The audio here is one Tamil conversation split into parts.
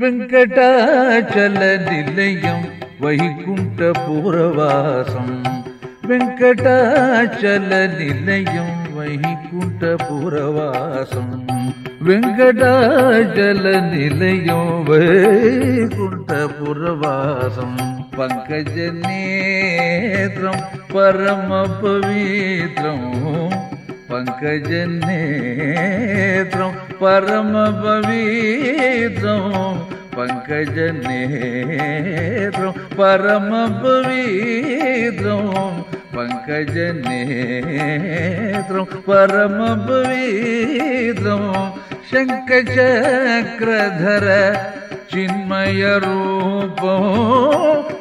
வெங்கடாச்சல நிலையம் வைகுண்டபுரவாசம். வெங்கடாச்சல நிலையம் வைகுண்டபுரவாசம். வெங்கடாச்சல நிலையம் வைகுண்டபுரவாசம். பங்கஜ நேத்ரம் பரம பவித்ரம். பங்கஜ நேத்ரம் பரம பவித்ரம். பங்கஜ நேத்ரம் பரம பவித்ரம். பங்கஜ நேத்ரம் பரம பவித்ரம். ಶಂಖಚಕ್ರಧರ ಚಿನ್ಮಯ ರೂಪೋ.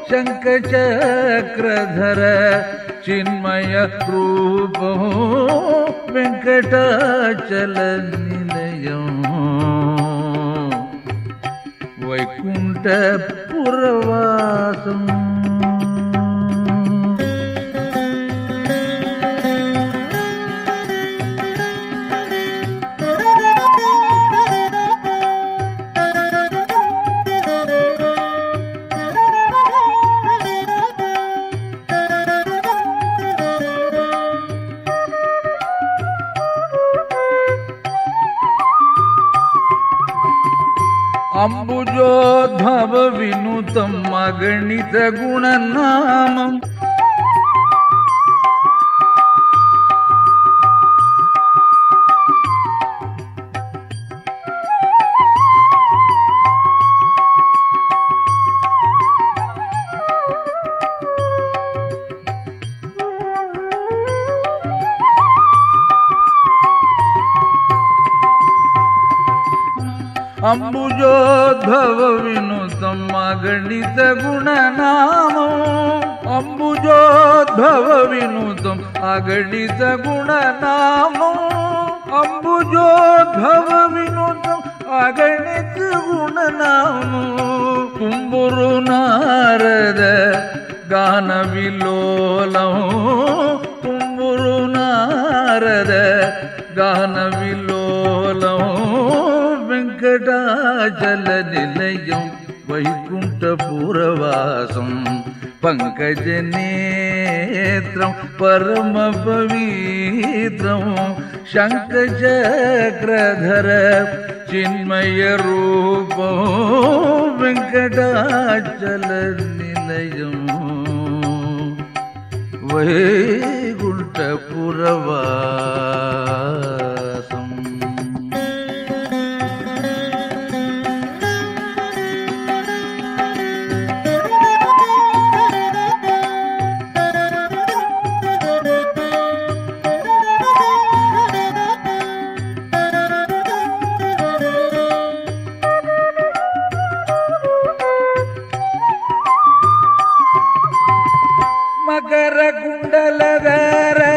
ಶಂಖಚಕ್ರಧರ ಚಿನ್ಮಯ ರೂಪೋ. ವೆಂಕಟಾಚಲ ನಿಲಯಂ ವೈಕುಂಠಪುರವಾಸಂ. ಅಂಬುಜೋದ್ಭವ ವಿನುತಂ ಅಗಣಿತ ಗುಣನಾಮಂ. ಅಂಬುಜೋದ್ಭವ ವಿನುತಂ ಅಗಣಿತ ಗುಣನಾಮಂ. ಅಂಬುಜೋದ್ಭವ ವಿನುತಂ ಅಗಣಿತ ಗುಣನಾಮಂ. ಅಂಬುಜೋದ್ಭವ ವಿನುತಂ ಅಗಣಿತ ಗುಣನಾಮಂ. ತುಂಬುರು ನಾರದ ಗಾನ ವಿಲೋಲಂ. ತುಂಬುರು ನಾರದ ಗಾನ ವಿಲೋಲಂ. வெங்கடாச்சல நிலையம் வைகுண்டபுரவாசம். பங்கஜ நேத்ரம் பரம பவித்ரம். ಶಂಖಚಕ್ರಧರ ಚಿನ್ಮಯ ರೂಪೋ. வெங்கடாச்சல நிலையம் வைகுண்டபுரவாசம். ಮಕರ ಕುಂಡಲಧರ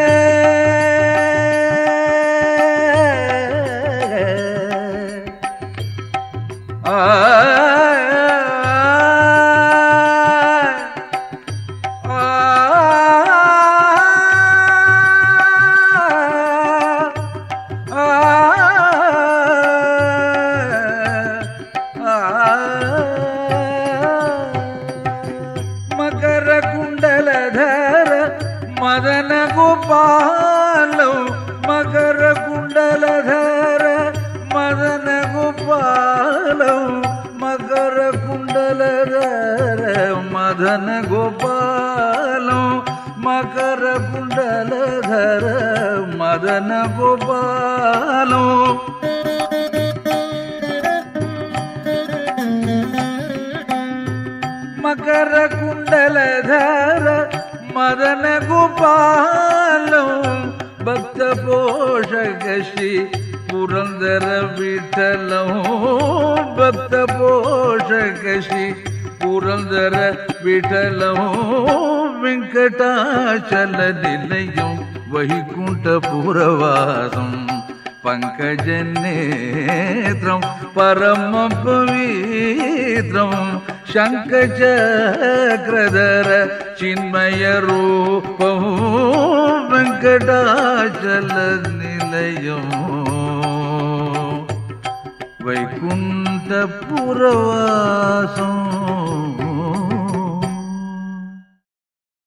ಮಕರ ಕುಂಡಲಧರ ಮದನ ಗೋಪಾಲಂ. ಮಕರ ಕುಂಡಲಧರ ಮದನ ಗೋಪಾಲಂ. ಮಕರ ಕುಂಡಲಧರ ಮದನ ಗೋಪಾಲಂ. ಮಕರ ಕುಂಡಲಧರ ಮದನ ಗೋಪಾಲಂ. ಮಕರ ಕುಂಡಲಧರ ಮದನ ಗೋಪಾಲಂ. ಭಕ್ತ ಪೋಷಕ ಶ್ರೀ ಪುರಂದರ ವಿಠಲಂ. ಭಕ್ತ ಪೋಷಕ போஷகசி புரந்தர விட்டலம் வெங்கடாச்சல நிலையம் வைகுண்டபுரவாசம் பங்கஜநேத்ரம் பரம பவித்ரம் சங்கச்சக்ரதர சின்மய ரூபம் வெங்கடாச்சல நிலையம் வைகுண்டபுரவாசம்